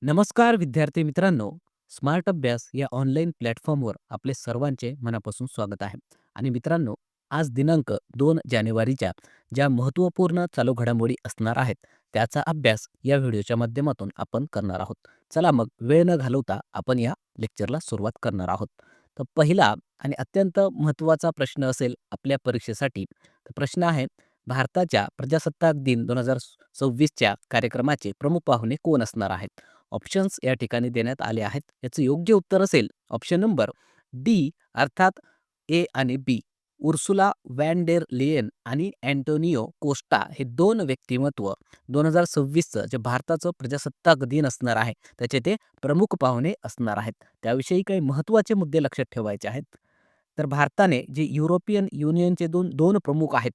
नमस्कार विद्यार्थी मित्रांनो. स्मार्ट अभ्यास या ऑनलाईन प्लॅटफॉर्मवर आपले सर्वांचे मनापासून स्वागत आहे. आणि मित्रांनो, आज दिनांक 2 जानेवारीच्या ज्या महत्त्वपूर्ण चालू घडामोडी असणार आहेत, त्याचा अभ्यास या व्हिडिओच्या माध्यमातून आपण करणार आहोत. चला मग वेळ न घालवता आपण या लेक्चरला सुरुवात करणार आहोत. तर पहिला आणि अत्यंत महत्त्वाचा प्रश्न असेल आपल्या परीक्षेसाठी. तर प्रश्न आहे, भारताच्या प्रजासत्ताक दिन 2026च्या कार्यक्रमाचे प्रमुख पाहुणे कोण असणार आहेत? ऑप्शन्स या ठिकाणी देण्यात आले आहेत. याचं योग्य उत्तर असेल ऑप्शन नंबर डी, अर्थात ए आणि बी. उर्सुला वॅन डेर लेयन आणि अँटोनियो कोस्टा हे दोन व्यक्तिमत्व 2026चं जे भारताचं प्रजासत्ताक दिन असणार आहे, त्याचे ते प्रमुख पाहुणे असणार आहेत. त्याविषयी काही महत्त्वाचे मुद्दे लक्षात ठेवायचे आहेत. तर भारताने जे युरोपियन युनियनचे दोन दोन प्रमुख आहेत,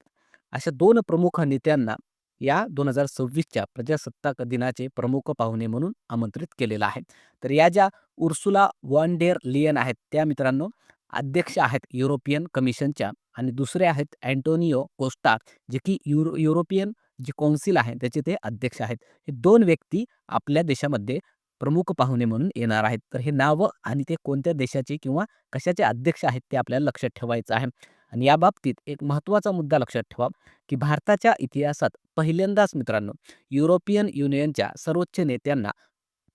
अशा दोन प्रमुख नेत्यांना या 2026च्या प्रजासत्ताक दिनाचे प्रमुख पाहुणे म्हणून आमंत्रित केलेलं आहे. तर या ज्या उर्सुला वॉन डेर लियन आहेत, त्या मित्रांनो अध्यक्ष आहेत युरोपियन कमिशनच्या, आणि दुसरे आहेत अँटोनियो कोस्टा, जे की युरोपियन जे कौन्सिल आहे त्याचे ते अध्यक्ष आहेत. हे दोन व्यक्ती आपल्या देशामध्ये प्रमुख पाहुणे म्हणून येणार आहेत. तर हे नावं आणि ते कोणत्या देशाचे किंवा कशाचे अध्यक्ष आहेत ते आपल्याला लक्षात ठेवायचं आहे. आणि या बाबतीत एक महत्त्वाचा मुद्दा लक्षात ठेवा, की भारताच्या इतिहासात पहिल्यांदाच मित्रांनो युरोपियन युनियनच्या सर्वोच्च नेत्यांना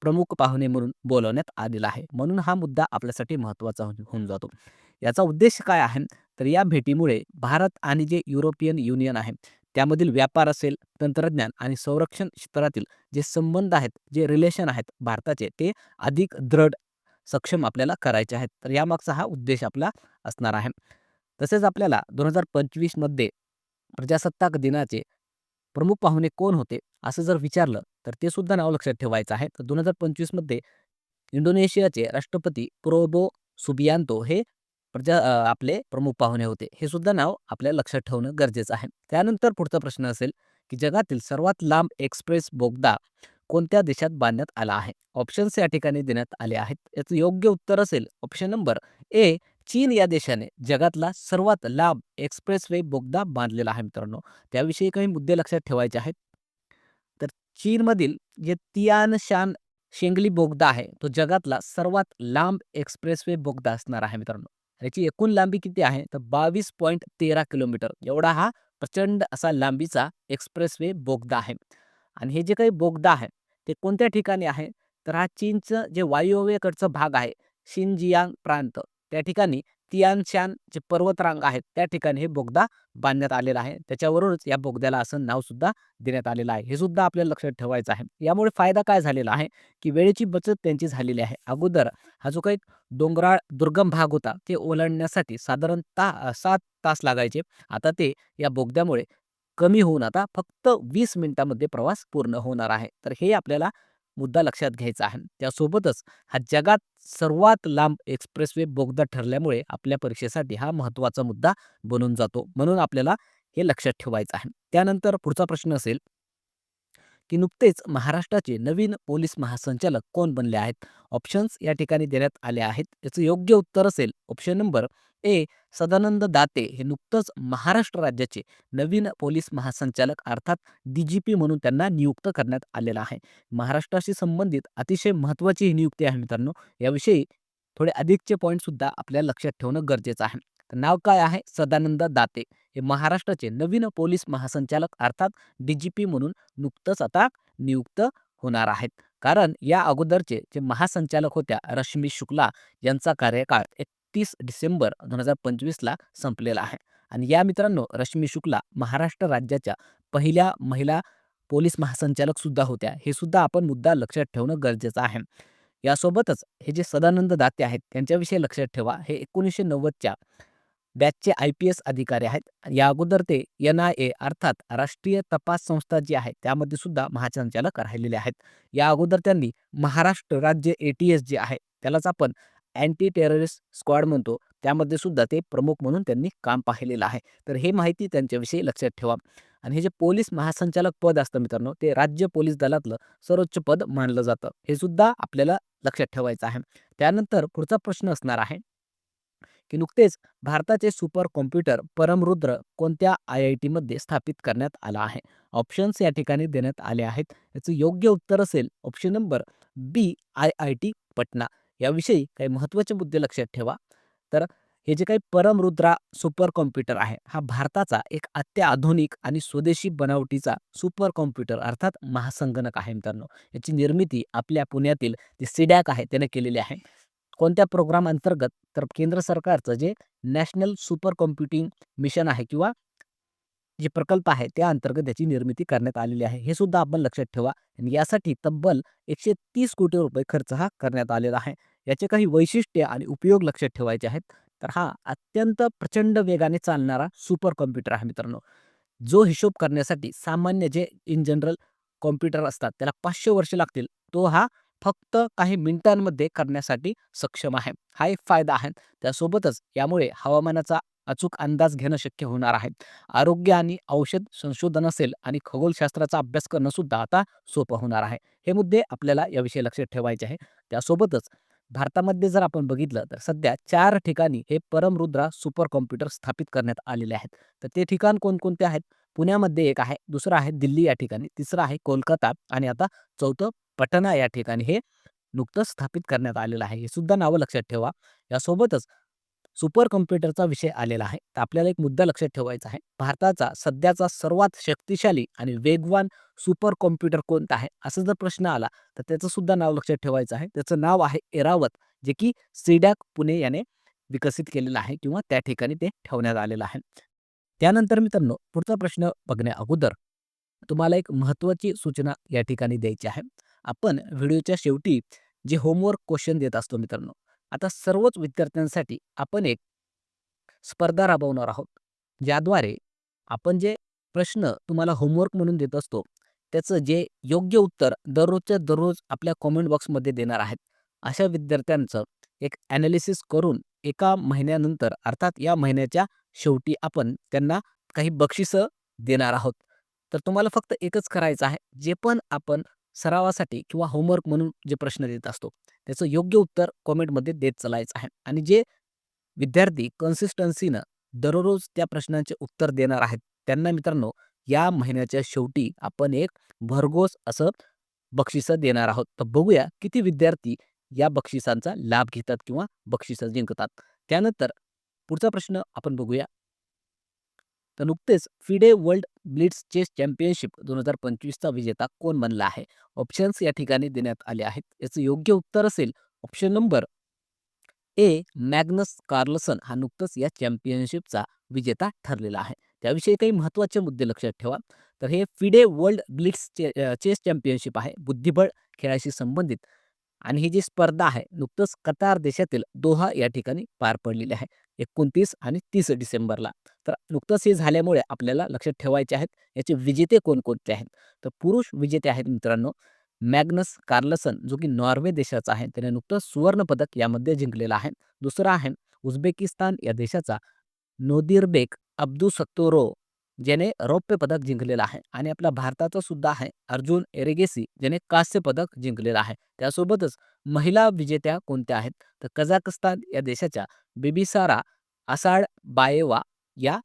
प्रमुख पाहुणे म्हणून बोलावण्यात आलेला आहे. म्हणून हा मुद्दा आपल्यासाठी महत्त्वाचा होऊन जातो. याचा उद्देश काय आहे? तर या भेटीमुळे भारत आणि जे युरोपियन युनियन आहे, त्यामधील व्यापार असेल, तंत्रज्ञान आणि संरक्षण क्षेत्रातील जे संबंध आहेत, जे रिलेशन आहेत भारताचे, ते अधिक दृढ, सक्षम आपल्याला करायचे आहेत. तर यामागचा हा उद्देश आपला असणार आहे. तसेच आपल्याला 2025 मध्ये प्रजासत्ताक दिनाचे प्रमुख पाहुणे कोण होते, असं जर विचारलं, तर ते सुद्धा नाव लक्षात ठेवायचं आहे. तर 2025 मध्ये इंडोनेशियाचे राष्ट्रपती प्रोबो सुबियांतो हे आपले प्रमुख पाहुणे होते. हे सुद्धा नाव आपल्याला लक्षात ठेवणं गरजेचं आहे. त्यानंतर पुढचा प्रश्न असेल, की जगातील सर्वात लांब एक्सप्रेस बोगदा कोणत्या देशात बांधण्यात आला आहे? ऑप्शन्स या ठिकाणी देण्यात आले आहेत. याचं योग्य उत्तर असेल ऑप्शन नंबर ए, चीन या देशाने जगातला सर्वात लांब एक्सप्रेसवे बोगदा बांधलेला आहे मित्रांनो. त्याविषयी काही मुद्दे लक्षात ठेवायचे आहेत. तर चीनमधील जे तियानशान शेंगली बोगदा आहे, तो जगातला सर्वात लांब एक्सप्रेसवे बोगदा असणार आहे मित्रांनो. याची एकूण लांबी किती आहे? तर 22.13 किलोमीटर एवढा हा प्रचंड असा लांबीचा एक्सप्रेसवे बोगदा आहे. आणि हे जे काही बोगदा आहे, ते कोणत्या ठिकाणी आहे? तर हा चीनचं जे वायव्येकडचा भाग आहे, शिनजियांग प्रांत, त्या ठिकाणी तियानशान जे पर्वतरांग आहेत, त्या ठिकाणी हे बोगदा बांधण्यात आलेला आहे. त्याच्यावरूनच या बोगद्याला असं नाव सुद्धा देण्यात आलेलं आहे. हे सुद्धा आपल्याला लक्षात ठेवायचं आहे. यामुळे फायदा काय झालेला आहे, की वेळेची बचत त्यांची झालेली आहे. अगोदर हा जो काही डोंगराळ दुर्गम भाग होता, ते ओलांडण्यासाठी साधारणतः 7 तास लागायचे. आता ते या बोगद्यामुळे कमी होऊन आता फक्त 20 मिनिटांमध्ये प्रवास पूर्ण होणार आहे. तर हे आपल्याला मुद्दा लक्षात घ्यायचा आहे. त्यासोबतच हा जगात सर्वात लांब एक्सप्रेसवे बोगदा ठरल्यामुळे आपल्या परीक्षेसाठी हा महत्त्वाचा मुद्दा बनून जातो. म्हणून आपल्याला हे लक्षात ठेवायचं आहे. त्यानंतर पुढचा प्रश्न असेल, की नुकतेच महाराष्ट्राचे नवीन पोलीस महासंचालक कोण बनले आहेत? ऑप्शन्स या ठिकाणी देण्यात आले आहेत. याचं योग्य उत्तर असेल option number A, Sadanand Date हे नुकतंच महाराष्ट्र राज्याचे नवीन पोलीस महासंचालक अर्थात DGP म्हणून त्यांना नियुक्त करण्यात आलेला आहे. महाराष्ट्राशी संबंधित अतिशय महत्त्वाची ही नियुक्ती आहे मित्रांनो. याविषयी थोडे अधिकचे पॉईंट सुद्धा आपल्याला लक्षात ठेवणं गरजेचं आहे. तर नाव काय आहे? सदानंद दाते हे महाराष्ट्राचे नवीन पोलीस महासंचालक अर्थात DGP म्हणून नुकतंच आता नियुक्त होणार आहेत. कारण या अगोदरचे जे महासंचालक होत्या रश्मी शुक्ला, यांचा कार्यकाळ 31 डिसेंबर 2025ला संपलेला आहे. आणि या मित्रांनो रश्मी शुक्ला महाराष्ट्र राज्याच्या पहिल्या महिला पोलीस महासंचालक सुद्धा होत्या. हे सुद्धा आपण मुद्दा लक्षात ठेवणं गरजेचं आहे. यासोबतच हे जे सदानंद दाते आहेत त्यांच्याविषयी लक्षात ठेवा, हे 1990च्या बॅचचे IPS अधिकारी आहेत. या अगोदर ते NIA अर्थात राष्ट्रीय तपास संस्था जी आहे त्यामध्ये सुद्धा महासंचालक राहिलेले आहेत. या अगोदर त्यांनी महाराष्ट्र राज्य ATS जे आहे, त्यालाच आपण अँटी टेररिस्ट स्क्वॉड म्हणतो, त्यामध्ये सुद्धा ते प्रमुख म्हणून त्यांनी काम पाहिलेलं आहे. तर हे माहिती त्यांच्याविषयी लक्षात ठेवा. आणि हे जे पोलीस महासंचालक पद असतं मित्रांनो, ते राज्य पोलीस दलातलं सर्वोच्च पद मानलं जातं. हे सुद्धा आपल्याला लक्षात ठेवायचं आहे. त्यानंतर पुढचा प्रश्न असणार आहे, की नुकतेच भारताचे सुपर कॉम्प्युटर परमरुद्र कोणत्या IIT मध्ये स्थापित करण्यात आला आहे? ऑप्शन्स या ठिकाणी देण्यात आले आहेत. याचं योग्य उत्तर असेल ऑप्शन नंबर बी. IIT पटना. याविषयी काही महत्त्वाचे मुद्दे लक्षात ठेवा. तर हे जे काही परमरुद्रा सुपर कॉम्प्युटर आहे, हा भारताचा एक अत्याधुनिक आणि स्वदेशी बनावटीचा सुपर कॉम्प्युटर अर्थात महासंगणक आहे मित्रांनो. याची निर्मिती आपल्या पुण्यातील जे सीडॅक आहे त्याने केलेली आहे. कोणत्या प्रोग्राम अंतर्गत? तर केंद्र सरकारचं जे नॅशनल सुपर कॉम्प्युटिंग मिशन आहे किंवा जे प्रकल्प आहे त्या अंतर्गत त्याची निर्मिती करण्यात आलेली आहे. हे सुद्धा आपण लक्षात ठेवा. आणि यासाठी तब्बल 130 कोटी रुपये खर्च हा करण्यात आलेला आहे. याचे काही वैशिष्ट्ये आणि उपयोग लक्षात ठेवायचे आहेत. तर हा अत्यंत प्रचंड वेगाने चालणारा सुपर कॉम्प्युटर आहे मित्रांनो. जो हिशोब करण्यासाठी सामान्य जे इन जनरल कॉम्प्युटर असतात त्याला 500 वर्ष लागतील, तो हा फक्त काही मिनिटांमध्ये करण्यासाठी सक्षम आहे. हा एक फायदा आहे. त्यासोबतच यामुळे हवामानाचा अचूक अंदाज घेणं शक्य होणार आहे. आरोग्य आणि औषध संशोधन असेल आणि खगोलशास्त्राचा अभ्यास करणं सुद्धा आता सोपं होणार आहे. हे मुद्दे आपल्याला याविषयी लक्षात ठेवायचे आहे. त्यासोबतच भारतामध्ये जर आपण बघितलं तर सध्या 4 ठिकाणी हे परमरुद्रा सुपर कॉम्प्युटर स्थापित करण्यात आलेले आहेत. तर ते ठिकाण कोणकोणते आहेत? पुण्यामध्ये एक आहे, दुसरं आहे दिल्ली या ठिकाणी, तिसरं आहे कोलकाता आणि आता चौथं पटना या ठिकाणी हे नुकतंच स्थापित करण्यात आलेलं आहे. हे सुद्धा नावं लक्षात ठेवा. यासोबतच सुपर कॉम्प्युटरचा विषय आलेला आहे. तर आपल्याला एक मुद्दा लक्षात ठेवायचा आहे. भारताचा सध्याचा सर्वात शक्तिशाली आणि वेगवान सुपर कॉम्प्युटर कोणता आहे? असा जर प्रश्न आला तर त्याचं सुद्धा नाव लक्षात ठेवायचं आहे. त्याचं नाव आहे एरावत, जे की सीडॅक पुणे याने विकसित केलेलं आहे किंवा त्या ठिकाणी ते ठेवण्यात आलेलं आहे. त्यानंतर मित्रांनो, पुढचा प्रश्न बघण्या अगोदर तुम्हाला एक महत्त्वाची सूचना या ठिकाणी द्यायची आहे. आपण व्हिडिओच्या शेवटी जे होमवर्क क्वेश्चन देत असतो मित्रांनो, आता सर्वच विद्यार्थ्यांसाठी आपण एक स्पर्धा राबवणार आहोत. ज्याद्वारे आपण जे प्रश्न तुम्हाला होमवर्क म्हणून देत असतो, त्याचं जे योग्य उत्तर दररोजच्या दररोज आपल्या कमेंट बॉक्समध्ये देणार आहेत. अशा विद्यार्थ्यांचं एक ॲनालिसिस करून एका महिन्यानंतर अर्थात या महिन्याच्या शेवटी आपण त्यांना काही बक्षिसं देणार आहोत. तर तुम्हाला फक्त एकच करायचं आहे. जे पण आपण सरावासाठी किंवा होमवर्क म्हणून जे प्रश्न देत असतो, त्याचं योग्य उत्तर कमेंटमध्ये देत चालायचं आहे. आणि जे विद्यार्थी कन्सिस्टन्सीनं दररोज त्या प्रश्नांचे उत्तर देणार आहेत, त्यांना मित्रांनो या महिन्याच्या शेवटी आपण एक भरघोस असं बक्षिसं देणार आहोत. तर बघूया किती विद्यार्थी या बक्षिसांचा लाभ घेतात किंवा बक्षिसं जिंकतात. त्यानंतर पुढचा प्रश्न आपण बघूया. तर नुकतेच FIDE world blitz chess championship 2025 चा विजेता कोण बनला आहे? ऑप्शन्स या ठिकाणी देण्यात आले आहेत. याचं योग्य उत्तर असेल option number A. Magnus Carlsen हा नुकतंच या चॅम्पियनशिपचा विजेता ठरलेला आहे. त्याविषयी काही महत्त्वाचे मुद्दे लक्षात ठेवा. तर हे FIDE world blitz chess championship आहे, बुद्धिबळ खेळाशी संबंधित. आणि ही जी स्पर्धा आहे नुकतंच कतार देशातील दोहा या ठिकाणी पार पडलेली आहे 29 आणि 30 डिसेंबरला. तर नुकतंच हे झाल्यामुळे आपल्याला लक्षात ठेवायचे आहेत याचे विजेते कोणकोणते आहेत. तर पुरुष विजेते आहेत मित्रांनो मॅग्नस कार्लसन, जो की नॉर्वे देशाचा आहे. त्याने नुकतंच सुवर्ण पदक यामध्ये जिंकलेलं आहे. दुसरा आहे उझबेकिस्तान या देशाचा नोदिरबेक अब्दुसत्तोरोव, ज्याने रौप्य पदक जिंकलेलं आहे. आणि आपला भारताचा सुद्धा आहे अर्जुन एरेगेसी, ज्याने कांस्य पदक जिंकलेलं आहे. त्यासोबतच महिला विजेत्या कोणत्या आहेत? तर कझाकस्तान या देशाच्या बिबिसारा बायेवा या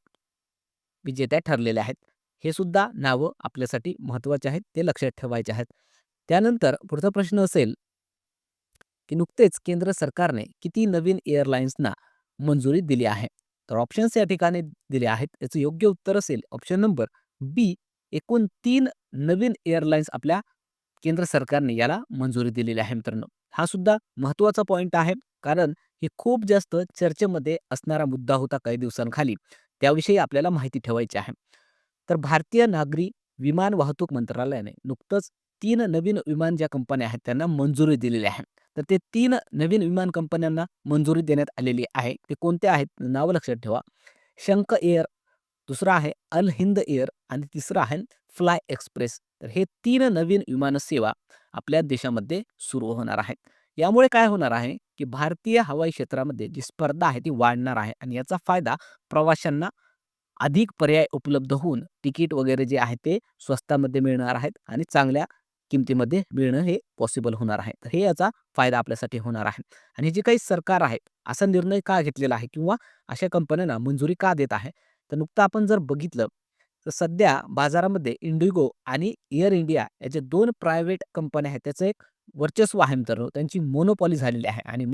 विजेत्या ठरलेल्या आहेत. हे सुद्धा नावं आपल्यासाठी महत्त्वाचे आहेत, ते लक्षात ठेवायचे आहेत. त्यानंतर पुढचा प्रश्न असेल, की नुकतेच केंद्र सरकारने किती नवीन एअरलाइन्सना मंजुरी दिली आहे? तर ऑप्शन्स या ठिकाणी दिले आहेत. याचं योग्य उत्तर असेल ऑप्शन नंबर बी. एकूण 3 नवीन एअरलाइन्स आपल्या केंद्र सरकारने याला मंजुरी दिलेली आहे मित्रांनो. हा सुद्धा महत्त्वाचा पॉइंट आहे. कारण हे खूप जास्त चर्चेमध्ये असणारा मुद्दा होता काही दिवसांखाली. त्याविषयी आपल्याला माहिती ठेवायची आहे. तर भारतीय नागरी विमान वाहतूक मंत्रालयाने नुकतंच 3 नवीन विमान ज्या कंपन्या आहेत त्यांना मंजुरी दिलेली आहे. तर ते 3 नवीन विमान कंपन्यांना मंजुरी देण्यात आलेली आहे. ते कोणते आहेत? नावं लक्षात ठेवा. शंख एअर, दुसरा आहे अल हिंद एअर आणि तिसरं आहे फ्लाय एक्सप्रेस. तर हे 3 नवीन विमानसेवा आपल्या देशामध्ये सुरू होणार आहेत. यामुळे काय होणार आहे, की भारतीय हवाई क्षेत्रामध्ये जी स्पर्धा आहे ती वाढणार आहे आणि याचा फायदा प्रवाशांना अधिक पर्याय उपलब्ध होऊन तिकीट वगैरे जे आहे ते स्वस्तामध्ये मिळणार आहेत आणि चांगल्या किमतीमध्ये मिळणं हे पॉसिबल होणार आहे. तर हे याचा फायदा आपल्यासाठी होणार आहे. आणि जे काही सरकार आहे, असा निर्णय का घेतलेला आहे किंवा अशा कंपन्यांना मंजुरी का देत आहे? तर नुकतं आपण जर बघितलं, तर सध्या बाजारामध्ये इंडिगो आणि एअर इंडिया या ज्या 2 प्रायव्हेट कंपन्या आहेत, त्याचं एक वर्चस्व आहे मित्रांनो, त्यांची मोनोपॉली झालेली आहे आणि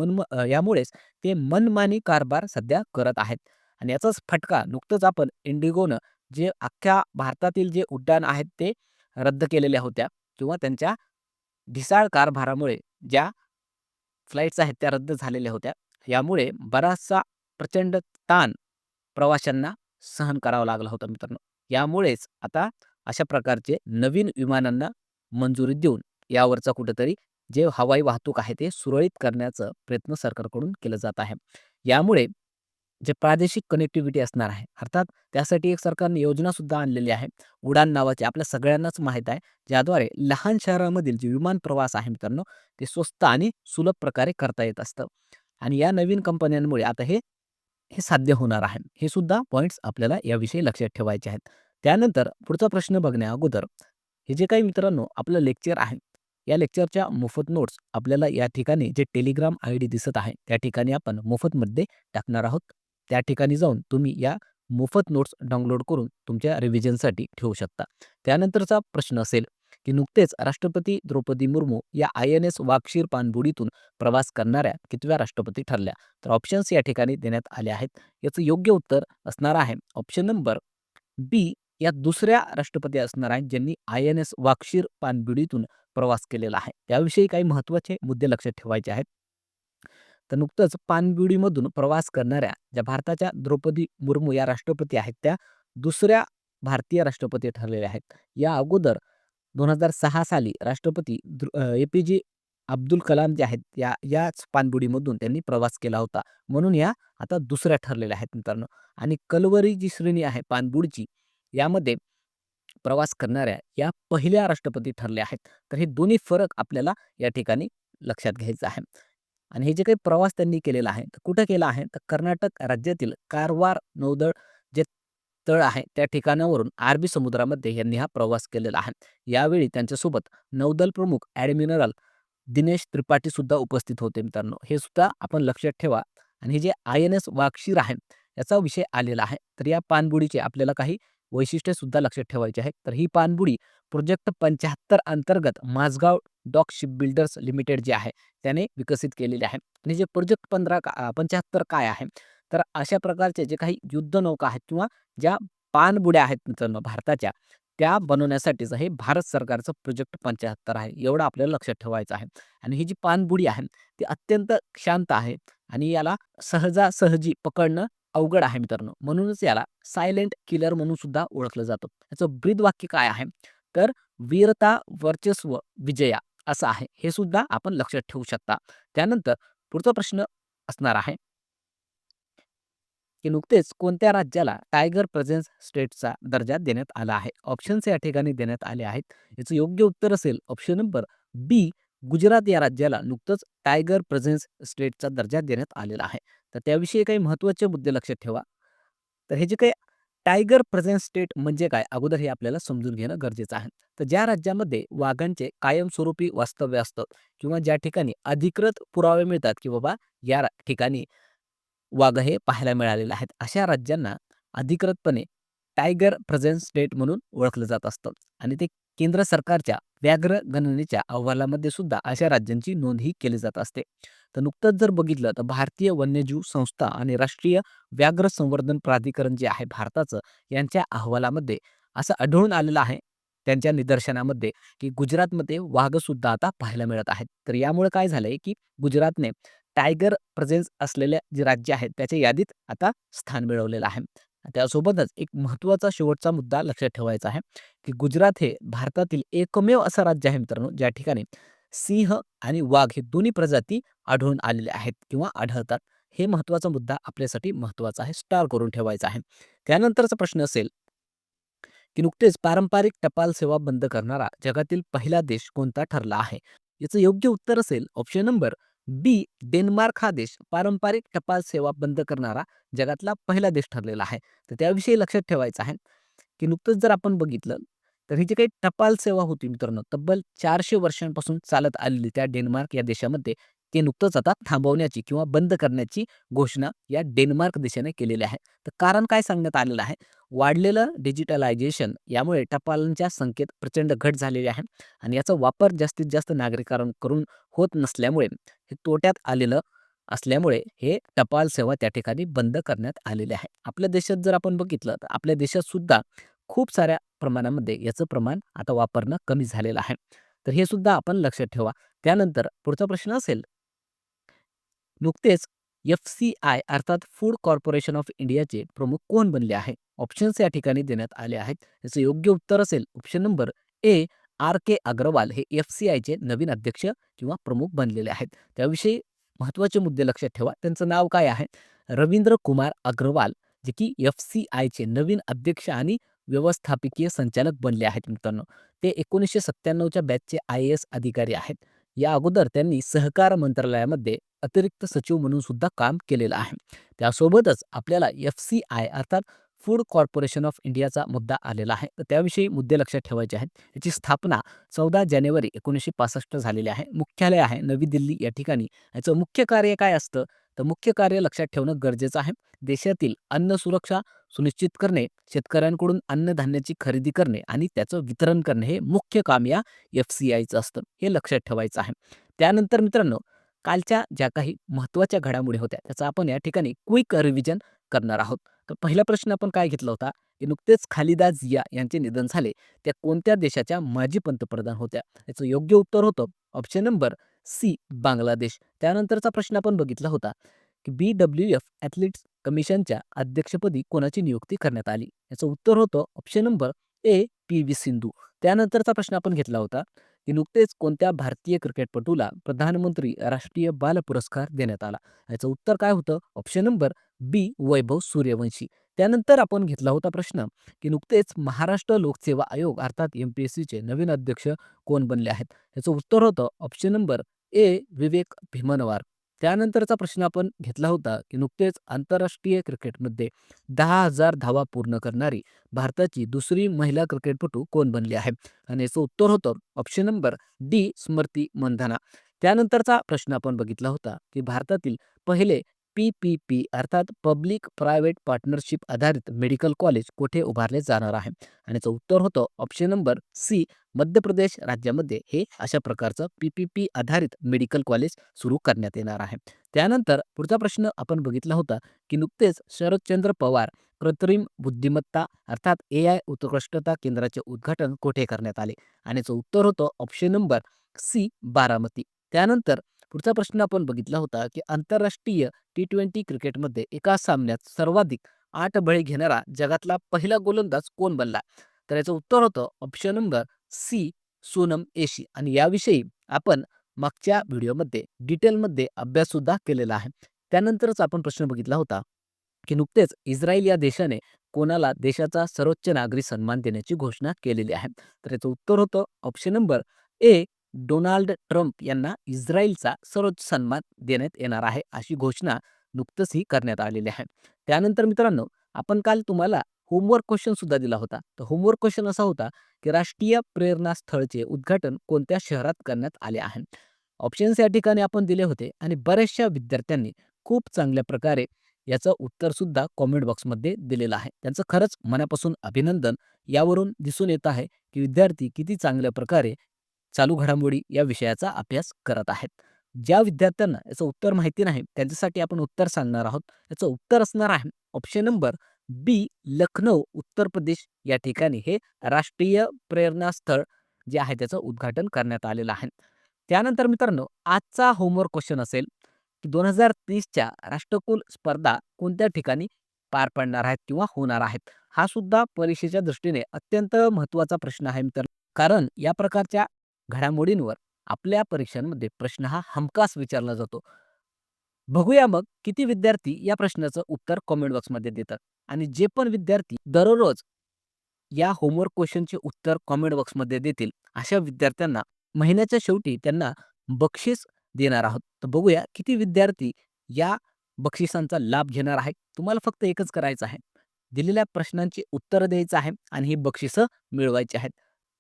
यामुळेच ते मनमानी कारभार सध्या करत आहेत. आणि याचाच फटका नुकतंच आपण इंडिगोनं जे अख्ख्या भारतातील जे उड्डाण आहेत ते रद्द केलेल्या होत्या किंवा त्यांच्या ढिसाळ कारभारामुळे ज्या फ्लाइट्स आहेत त्या रद्द झालेल्या होत्या. यामुळे बराचसा प्रचंड ताण प्रवाशांना सहन करावा लागला होता मित्रांनो. यामुळेच आता अशा प्रकारचे नवीन विमानांना मंजुरी देऊन यावरचा कुठेतरी जे हवाई वाहतूक आहे ते सुरळीत करण्याचा प्रयत्न सरकारकडून केला जात आहे. यामुळे जे प्रादेशिक कनेक्टिव्हिटी असणार आहे, अर्थात त्यासाठी एक सरकारने योजना सुद्धा आणलेली आहे. उडान नावाची आपल्या सगळ्यांनाच माहीत आहे. ज्याद्वारे लहान शहरामधील जे विमान प्रवास आहे मित्रांनो, ते स्वस्त आणि सुलभ प्रकारे करता येत असतं. आणि या नवीन कंपन्यांमुळे आता हे हे साध्य होणार आहे. हे सुद्धा पॉइंट्स आपल्याला याविषयी लक्षात ठेवायचे आहेत. त्यानंतर पुढचा प्रश्न बघण्या अगोदर हे जे काही मित्रांनो आपलं लेक्चर आहे, या लेक्चरच्या मोफत नोट्स आपल्याला या ठिकाणी जे टेलिग्राम आयडी दिसत आहे, त्या ठिकाणी आपण मोफतमध्ये टाकणार आहोत. त्या ठिकाणी जाऊन तुम्ही या मोफत नोट्स डाउनलोड करून तुमच्या रिव्हिजनसाठी ठेवू शकता. त्यानंतरचा प्रश्न असेल, की नुकतेच राष्ट्रपती द्रौपदी मुर्मू या INS वागशीर पाणबुडीतून प्रवास करणाऱ्या कितव्या राष्ट्रपती ठरल्या? तर ऑप्शन्स या ठिकाणी देण्यात आले आहेत. याचं योग्य उत्तर असणार आहे ऑप्शन नंबर बी, या दुसऱ्या राष्ट्रपती असणार आहेत ज्यांनी INS वागशीर पाणबुडीतून प्रवास केलेला आहे. त्याविषयी काही महत्त्वाचे मुद्दे लक्षात ठेवायचे आहेत. तर नुकतंच पाणबुडीमधून प्रवास करणाऱ्या ज्या भारताच्या द्रौपदी मुर्मू या राष्ट्रपती आहेत, त्या दुसऱ्या भारतीय राष्ट्रपती ठरलेल्या आहेत. या अगोदर 2006 साली APJ अब्दुल कलाम जे आहेत, याच पाणबुडीमधून त्यांनी प्रवास केला होता. म्हणून या आता दुसऱ्या ठरलेल्या आहेत मित्रांनो. आणि कलवरी जी श्रेणी आहे पाणबुडीची, यामध्ये प्रवास करणाऱ्या या पहिल्या राष्ट्रपती ठरल्या आहेत. तर हे दोन्ही फरक आपल्याला या ठिकाणी लक्षात घ्यायचं आहे. आणि हे जे काही प्रवास त्यांनी केलेला आहे, तर कुठं केला आहे? तर कर्नाटक राज्यातील कारवार नौदल जे तळ आहे, त्या ठिकाणावरून अरबी समुद्रामध्ये यांनी हा प्रवास केलेला आहे. यावेळी त्यांच्यासोबत नौदल प्रमुख ॲडमिरल दिनेश त्रिपाठी सुद्धा उपस्थित होते मित्रांनो. हे सुद्धा आपण लक्षात ठेवा. आणि हे जे INS वागशीर आहे, याचा विषय आलेला आहे. तर या पाणबुडीचे आपल्याला काही वैशिष्ट्ये सुद्धा लक्षात ठेवायची आहेत. तर ही पाणबुडी प्रोजेक्ट 75 अंतर्गत माझगाव डॉक शिपबिल्डर्स लिमिटेड जे आहे, त्याने विकसित केलेले आहे. आणि जे प्रोजेक्ट 75 काय आहे? तर अशा प्रकारचे जे काही युद्धनौका आहेत किंवा ज्या पाणबुड्या आहेत मित्रांनो भारताच्या, त्या बनवण्यासाठीचं हे भारत सरकारचं प्रोजेक्ट 75 आहे. एवढं आपल्याला लक्षात ठेवायचं आहे. आणि ही जी पाणबुडी आहे, ती अत्यंत शांत आहे आणि याला सहजासहजी पकडणं अवघड आहे मित्रांनो. म्हणूनच याला सायलेंट किलर म्हणून सुद्धा ओळखलं जातं. याचं ब्रीदवाक्य काय आहे? तर वीरता, वर्चस्व, विजया असं आहे. हे सुद्धा आपण लक्षात ठेवू शकता. त्यानंतर पुढचा प्रश्न असणार आहे, की नुकतेच कोणत्या राज्याला टायगर प्रेझेन्स स्टेटचा दर्जा देण्यात आला आहे? ऑप्शन्स या ठिकाणी देण्यात आले आहेत. याचं योग्य उत्तर असेल ऑप्शन नंबर बी, गुजरात या राज्याला नुकतंच टायगर प्रेझेन्स स्टेटचा दर्जा देण्यात आलेला आहे. तर त्याविषयी काही महत्त्वाचे मुद्दे लक्षात ठेवा. तर हे जे काही टायगर प्रेझेन्स स्टेट म्हणजे काय? अगोदर हे आपल्याला समजून घेणं गरजेचं आहे. तर ज्या राज्यामध्ये वाघांचे कायमस्वरूपी वास्तव्य असतं किंवा ज्या ठिकाणी अधिकृत पुरावे मिळतात, की बाबा या ठिकाणी वाघ हे पाहायला मिळालेले आहेत. अशा राज्यांना अधिकृतपणे टायगर प्रेझेन्स स्टेट म्हणून ओळखलं जात असतं. आणि ते केंद्र सरकारच्या व्याघ्र गणनेच्या अहवालामध्ये सुद्धा अशा राज्यांची नोंदही केली जात असते. तर नुकतंच जर बघितलं तर भारतीय वन्यजीव संस्था आणि राष्ट्रीय व्याघ्र संवर्धन प्राधिकरण जे आहे भारताचं, यांच्या अहवालामध्ये असं आढळून आलेलं आहे, त्यांच्या निदर्शनामध्ये, की गुजरातमध्ये वाघसुद्धा आता पाहायला मिळत आहेत. तर यामुळे काय झालंय, की गुजरातने टायगर प्रेझेन्स असलेल्या जे राज्य आहेत त्याच्या यादीत आता स्थान मिळवलेलं आहे. त्यासोबतच एक महत्त्वाचा शेवटचा मुद्दा लक्षात ठेवायचा आहे, की गुजरात हे भारतातील एकमेव असं राज्य आहे मित्रांनो, ज्या ठिकाणी सिंह आणि वाघ हे दोन्ही प्रजाती आढळून आलेले आहेत किंवा आढळतात. हे महत्त्वाचा मुद्दा आपल्यासाठी महत्त्वाचा आहे. स्टार करून ठेवायचा आहे. त्यानंतरचा प्रश्न असेल, की नुकतेच पारंपरिक टपाल सेवा बंद करणारा जगातील पहिला देश कोणता ठरला आहे? याचं योग्य उत्तर असेल ऑप्शन नंबर बी, डेन्मार्क हा देश पारंपरिक टपाल सेवा बंद करणारा जगातला पहिला देश ठरलेला आहे. तर त्याविषयी लक्षात ठेवायचं आहे, की नुकतंच जर आपण बघितलं, तर ही जी काही टपाल सेवा होती मित्रांनो, तब्बल 400 वर्षांपासून चालत आलेली त्या डेन्मार्क या देशामध्ये ते नुकतंच आता थांबवण्याची किंवा बंद करण्याची घोषणा या डेन्मार्क देशाने केलेली आहे. तर कारण काय सांगण्यात आलेलं आहे? वाढलेलं डिजिटलायझेशन यामुळे टपालांच्या संख्येत प्रचंड घट झालेली आहे आणि याचा वापर जास्तीत जास्त नागरिकांकडून होत नसल्यामुळे हे तोट्यात आलेलं असल्यामुळे हे टपाल सेवा त्या ठिकाणी बंद करण्यात आलेली आहे. आपल्या देशात जर आपण बघितलं तर आपल्या देशात सुद्धा खूप साऱ्या प्रमाणामध्ये याचं प्रमाण आता वापरणं कमी झालेलं आहे. तर हे सुद्धा आपण लक्षात ठेवा. त्यानंतर पुढचा प्रश्न असेल, नुकतेच एफ-सी-आय अर्थात फूड कॉर्पोरेशन ऑफ इंडियाचे प्रमुख कोण बनले आहे? ऑप्शन्स या ठिकाणी देण्यात आले आहेत. याचं योग्य उत्तर असेल ऑप्शन नंबर ए, आर-के अग्रवाल हे एफ-सी-आयचे नवीन अध्यक्ष किंवा प्रमुख बनलेले आहेत. त्याविषयी महत्त्वाचे मुद्दे लक्षात ठेवा. त्यांचं नाव काय आहे? रवींद्र कुमार अग्रवाल, जे की एफ-सी-आयचे नवीन अध्यक्ष आणि व्यवस्थापकीय संचालक बनले आहेत मित्रांनो. ते 1997च्या बॅचचे आय-ए-एस अधिकारी आहेत. या अगोदर त्यांनी सहकार मंत्रालयामध्ये अतिरिक्त सचिव म्हणून सुद्धा काम केलेलं आहे. त्यासोबतच आपल्याला एफ-सी-आय अर्थात फूड कॉर्पोरेशन ऑफ इंडियाचा मुद्दा आलेला आहे. तर त्याविषयी मुद्दे लक्षात ठेवायचे आहेत. याची स्थापना 14 जानेवारी 1965 झालेली आहे. मुख्यालय आहे नवी दिल्ली या ठिकाणी. याचं मुख्य कार्य काय असतं? तर मुख्य कार्य लक्षात ठेवणं गरजेचं आहे. देशातील अन्न सुरक्षा सुनिश्चित करणे, शेतकऱ्यांकडून अन्नधान्याची खरेदी करणे आणि त्याचं वितरण करणे हे मुख्य काम या एफ-सी-आयचं असतं. हे लक्षात ठेवायचं आहे. त्यानंतर मित्रांनो, कालच्या ज्या काही महत्त्वाच्या घडामोडी होत्या त्याचा आपण या ठिकाणी क्विक रिव्हिजन करणार आहोत. तर पहिला प्रश्न आपण काय घेतला होता, की नुकतेच खालिदा जिया यांचे निधन झाले. त्या कोणत्या देशाच्या माजी पंतप्रधान होत्या? याचं योग्य उत्तर होतं ऑप्शन नंबर सी, बांगलादेश. त्यानंतरचा प्रश्न आपण बघितला होता, की BWF ॲथलीट्स कमिशनच्या अध्यक्षपदी कोणाची नियुक्ती करण्यात आली? याचं उत्तर होतं ऑप्शन नंबर ए, पी-व्ही सिंधू. त्यानंतरचा प्रश्न आपण घेतला होता, की नुकतेच कोणत्या भारतीय क्रिकेटपटूला प्रधानमंत्री राष्ट्रीय बाल पुरस्कार देण्यात आला? याचं उत्तर काय होतं? ऑप्शन नंबर बी, वैभव सूर्यवंशी. त्यानंतर आपण घेतला होता प्रश्न, की नुकतेच महाराष्ट्र लोकसेवा आयोग अर्थात एम-पी-एस-सीचे नवीन अध्यक्ष कोण बनले आहेत? याचं उत्तर होतं ऑप्शन नंबर ए, विवेक भीमनवार. त्यानंतरचा प्रश्न आपण घेतला होता, की नुकतेच आंतरराष्ट्रीय क्रिकेटमध्ये 10,000 धावा पूर्ण करणारी भारताची दुसरी महिला क्रिकेटपटू कोण बनली आहे? आणि याचं उत्तर होतं option number D, Smriti Mandhana. त्यानंतरचा प्रश्न आपण बघितला होता, की भारतातील पहिले पी-पी-पी अर्थात पब्लिक प्रायव्हेट पार्टनरशिप आधारित मेडिकल कॉलेज कुठे उभारले जाणार आहे? आणि याचं उत्तर होतं option number C, Madhya Pradesh राज्यामध्ये हे अशा प्रकारचं पी-पी-पी आधारित मेडिकल कॉलेज सुरू करण्यात येणार आहे. त्यानंतर पुढचा प्रश्न आपण बघितला होता, की नुकतेच शरदचंद्र पवार कृत्रिम बुद्धिमत्ता अर्थात ए-आय उत्कृष्टता केंद्राचे उद्घाटन कोठे करण्यात आले? आणि याचं उत्तर होतं ऑप्शन नंबर सी, बारामती. त्यानंतर पुढचा प्रश्न आपण बघितला होता, की आंतरराष्ट्रीय टी-20 क्रिकेटमध्ये एका सामन्यात सर्वाधिक 8 बळी घेणारा जगातला पहिला गोलंदाज कोण बनला? तर याचं उत्तर होतं ऑप्शन नंबर सी, सोनम एशी. आणि याविषयी आपण मागच्या व्हिडिओमध्ये डिटेलमध्ये अभ्यास सुद्धा केलेला आहे. त्यानंतरच आपण प्रश्न बघितला होता, की नुकतेच इस्रायल या देशाने कोणाला देशाचा सर्वोच्च नागरी सन्मान देण्याची घोषणा केलेली आहे? तर याचं उत्तर होतं ऑप्शन नंबर ए, डोनाल्ड ट्रम्प यांना इस्रायलचा सर्वोच्च सन्मान देण्यात येणार आहे, अशी घोषणा नुकतंच ही करण्यात आलेली आहे. त्यानंतर मित्रांनो, आपण काल तुम्हाला होमवर्क क्वेश्चन सुद्धा दिला होता. तर होमवर्क क्वेश्चन असा होता, की राष्ट्रीय प्रेरणा स्थळचे उद्घाटन कोणत्या शहरात करण्यात आले आहे? ऑप्शन्स या ठिकाणी आपण दिले होते आणि बऱ्याचशा विद्यार्थ्यांनी खूप चांगल्या प्रकारे याचं उत्तर सुद्धा कॉमेंट बॉक्समध्ये दिलेलं आहे. त्यांचं खरंच मनापासून अभिनंदन. यावरून दिसून येत आहे, की विद्यार्थी किती चांगल्या प्रकारे चालू घडामोडी या विषयाचा अभ्यास करत आहेत. ज्या विद्यार्थ्यांना याचं उत्तर माहिती नाही, त्यांच्यासाठी आपण उत्तर सांगणार आहोत. याचं उत्तर असणार आहे ऑप्शन नंबर बी, लखनौ, उत्तर प्रदेश या ठिकाणी हे राष्ट्रीय प्रेरणा स्थळ जे आहे त्याचं उद्घाटन करण्यात आलेलं आहे. त्यानंतर मित्रांनो, आजचा होमवर्क क्वेश्चन असेल, की 2030च्या राष्ट्रकुल स्पर्धा कोणत्या ठिकाणी पार पडणार आहेत किंवा होणार आहेत? हा सुद्धा परीक्षेच्या दृष्टीने अत्यंत महत्त्वाचा प्रश्न आहे मित्रांनो. कारण या प्रकारच्या घडामोडींवर आपल्या परीक्षांमध्ये प्रश्न हा हमखास विचारला जातो. बघूया मग किती विद्यार्थी या प्रश्नाचं उत्तर कॉमेंट बॉक्समध्ये देतात आणि जे पण विद्यार्थी दररोज या होमवर्क क्वेश्चनचे उत्तर कॉमेंट बॉक्समध्ये देतील, अशा विद्यार्थ्यांना महिन्याच्या शेवटी त्यांना बक्षीस देणार आहोत. तर बघूया किती विद्यार्थी या बक्षिसांचा लाभ घेणार आहे. तुम्हाला फक्त एकच करायचं आहे. दिलेल्या प्रश्नांची उत्तरं द्यायचं आहे आणि ही बक्षिसं मिळवायची आहेत.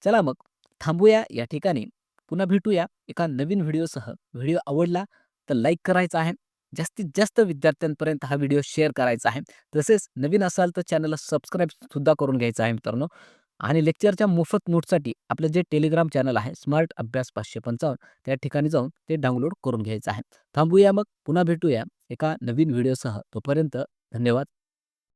चला मग थांबूया या ठिकाणी. पुन्हा भेटूया एका नवीन व्हिडिओसह. व्हिडिओ आवडला तर लाईक करायचा आहे. जास्तीत जास्त विद्यार्थ्यांपर्यंत हा व्हिडिओ शेअर करायचा आहे. तसेच नवीन असाल तर चॅनलला सबस्क्राईब सुद्धा करून घ्यायचं आहे मित्रांनो. आणि लेक्चरच्या मोफत नोट्ससाठी आपलं जे टेलिग्राम चॅनल आहे स्मार्ट अभ्यास 555 त्या ठिकाणी जाऊन ते डाउनलोड करून घ्यायचं आहे. थांबूया मग पुन्हा भेटूया एका नवीन व्हिडिओसह. तोपर्यंत धन्यवाद.